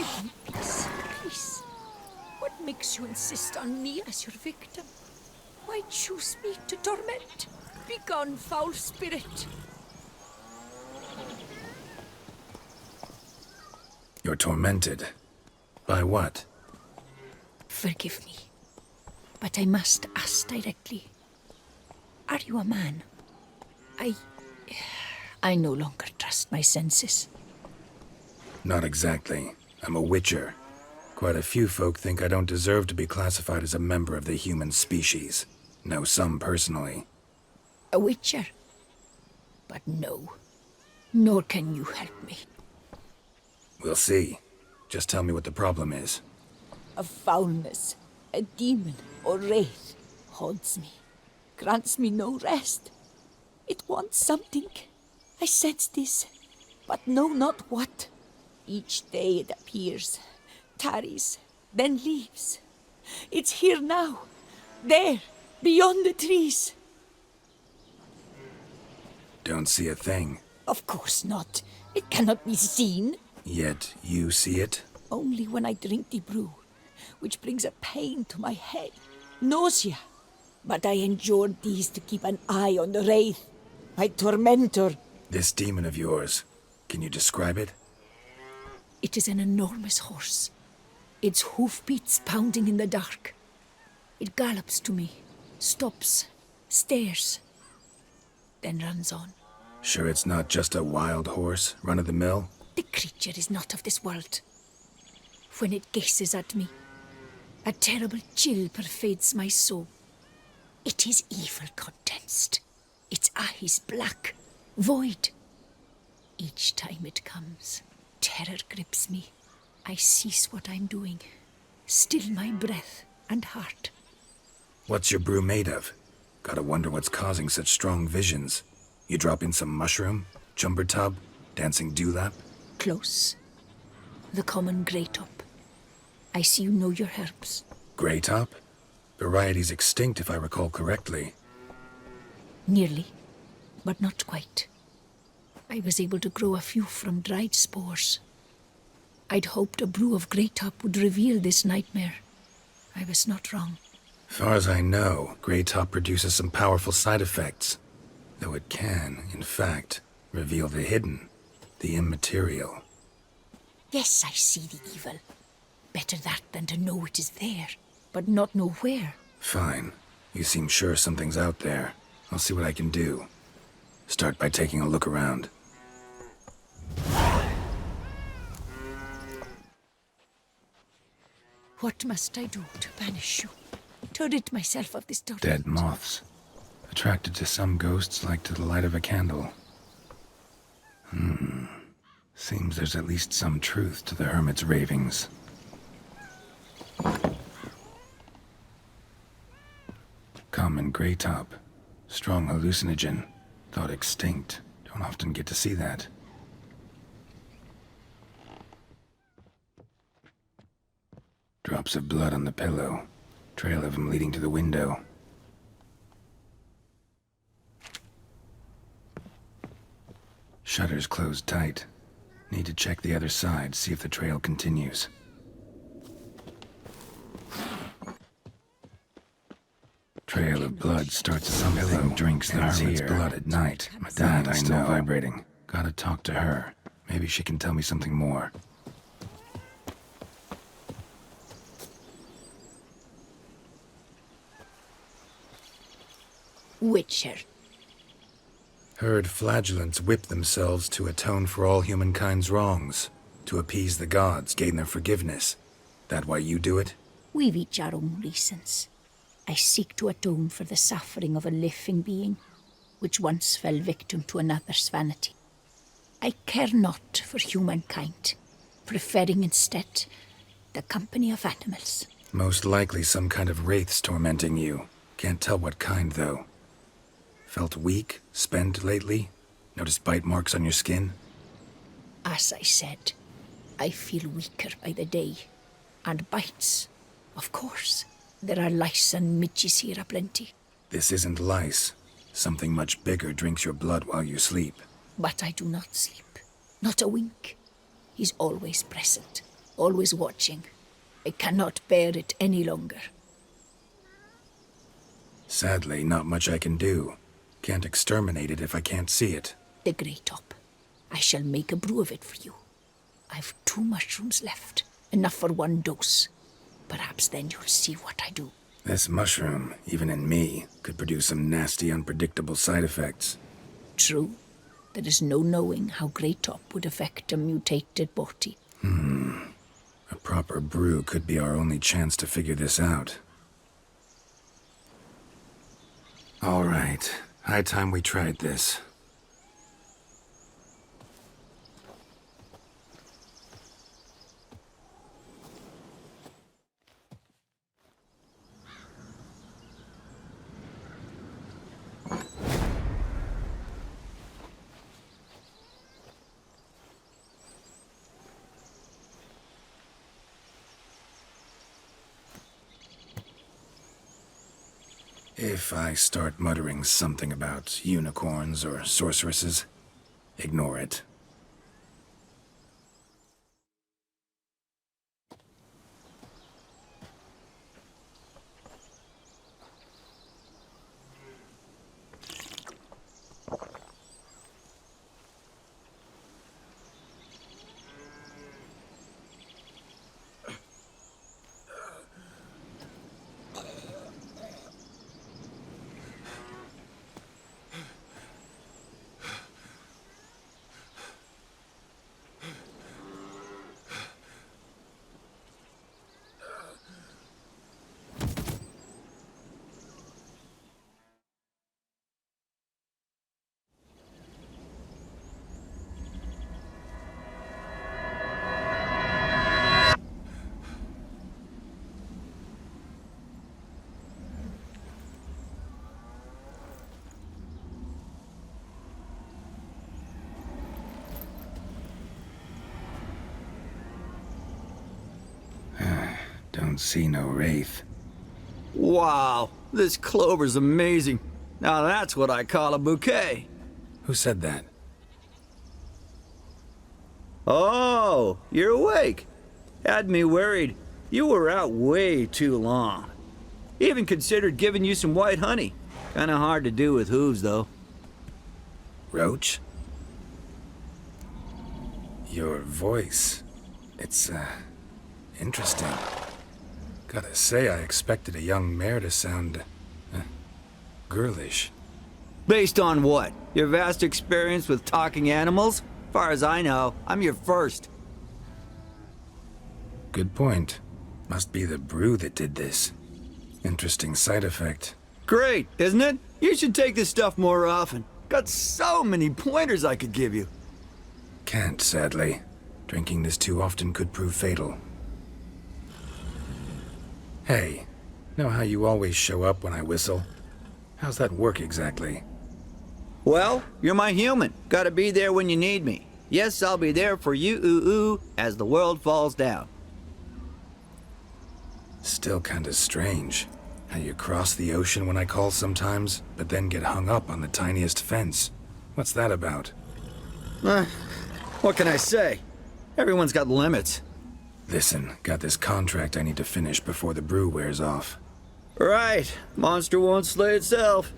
Forgive me, please, please. What makes you insist on me as your victim? Why choose me to torment? Begone, foul spirit. You're tormented. By what? Forgive me, but I must ask directly. Are you a man? I no longer trust my senses. Not exactly. I'm a witcher. Quite a few folk think I don't deserve to be classified as a member of the human species. Know some personally. A witcher? But no, nor can you help me. We'll see. Just tell me what the problem is. A foulness, a demon or wraith haunts me, grants me no rest. It wants something. I sense this, but know not what. Each day it appears, tarries, then leaves. It's here now, there, beyond the trees. Don't see a thing. Of course not. It cannot be seen. Yet you see it? Only when I drink the brew, which brings a pain to my head, nausea. But I endured these to keep an eye on the wraith, my tormentor. This demon of yours, can you describe it? It is an enormous horse, its hoofbeats pounding in the dark. It gallops to me, stops, stares, then runs on. Sure it's not just a wild horse, run-of-the-mill? The creature is not of this world. When it gazes at me, a terrible chill pervades my soul. It is evil condensed, its eyes black, void. Each time it comes, terror grips me. I cease what I'm doing, still my breath and heart. What's your brew made of? Gotta wonder what's causing such strong visions. You drop in some mushroom, jumper tub, dancing dewlap? Close. The common grey top. I see you know your herbs. Grey top? Variety's extinct if I recall correctly. Nearly, but not quite. I was able to grow a few from dried spores. I'd hoped a brew of grey top would reveal this nightmare. I was not wrong. Far as I know, grey top produces some powerful side effects. Though it can, in fact, reveal the hidden, the immaterial. Yes, I see the evil. Better that than to know it is there, but not know where. Fine. You seem sure something's out there. I'll see what I can do. Start by taking a look around. What must I do to banish you? To rid myself of this torment? Dead moths. Attracted to some ghosts like to the light of a candle. Seems there's at least some truth to the hermit's ravings. Common grey top. Strong hallucinogen. Thought extinct. Don't often get to see that. Drops of blood on the pillow. Trail of him leading to the window. Shutters closed tight. Need to check the other side, see if the trail continues. Trail of blood starts at some pillow, drinks the hermit's blood at night. My dial's still vibrating. Gotta talk to her. Maybe she can tell me something more. Witcher. Heard flagellants whip themselves to atone for all humankind's wrongs, to appease the gods, gain their forgiveness. That why you do it? We've each our own reasons. I seek to atone for the suffering of a living being, which once fell victim to another's vanity. I care not for humankind, preferring instead the company of animals. Most likely some kind of wraith's tormenting you. Can't tell what kind, though. Felt weak, spent lately? Noticed bite marks on your skin? As I said, I feel weaker by the day. And bites, of course. There are lice and midges here aplenty. This isn't lice. Something much bigger drinks your blood while you sleep. But I do not sleep. Not a wink. He's always present, always watching. I cannot bear it any longer. Sadly, not much I can do. Can't exterminate it if I can't see it. The Grey Top. I shall make a brew of it for you. I've 2 mushrooms left. Enough for 1 dose. Perhaps then you'll see what I do. This mushroom, even in me, could produce some nasty, unpredictable side effects. True. There is no knowing how Grey Top would affect a mutated body. A proper brew could be our only chance to figure this out. All right. High time we tried this. If I start muttering something about unicorns or sorceresses, ignore it. Don't see no wraith. Wow, this clover's amazing. Now that's what I call a bouquet. Who said that? Oh, you're awake. Had me worried. You were out way too long. Even considered giving you some white honey. Kinda hard to do with hooves, though. Roach? Your voice. It's, interesting. Gotta say, I expected a young mare to sound, girlish. Based on what? Your vast experience with talking animals? Far as I know, I'm your first. Good point. Must be the brew that did this. Interesting side effect. Great, isn't it? You should take this stuff more often. Got so many pointers I could give you. Can't, sadly. Drinking this too often could prove fatal. Hey, know how you always show up when I whistle? How's that work exactly? Well, you're my human. Gotta be there when you need me. Yes, I'll be there for you, ooh, as the world falls down. Still kinda strange. How you cross the ocean when I call sometimes, but then get hung up on the tiniest fence. What's that about? What can I say? Everyone's got limits. Listen, got this contract I need to finish before the brew wears off. Right. Monster won't slay itself.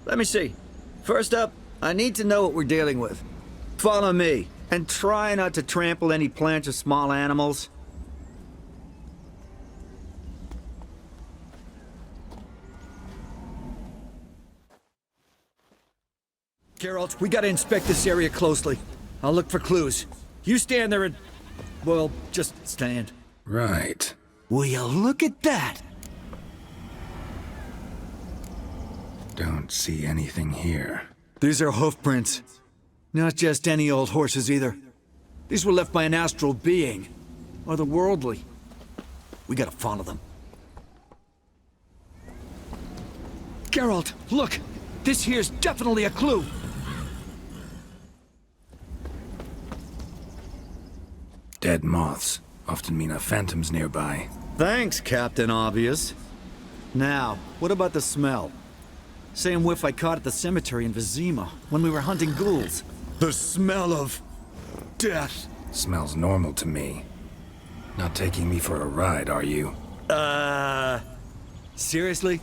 Let me see. First up, I need to know what we're dealing with. Follow me, and try not to trample any plants or small animals. Geralt, we gotta inspect this area closely. I'll look for clues. You stand there and... well, just stand. Right. Will you look at that? Don't see anything here. These are hoof prints. Not just any old horses either. These were left by an astral being. Otherworldly. We gotta follow them. Geralt, look! This here's definitely a clue! Dead moths often mean a phantom's nearby. Thanks, Captain Obvious. Now, what about the smell? Same whiff I caught at the cemetery in Vizima when we were hunting ghouls. The smell of... death. Smells normal to me. Not taking me for a ride, are you? Seriously?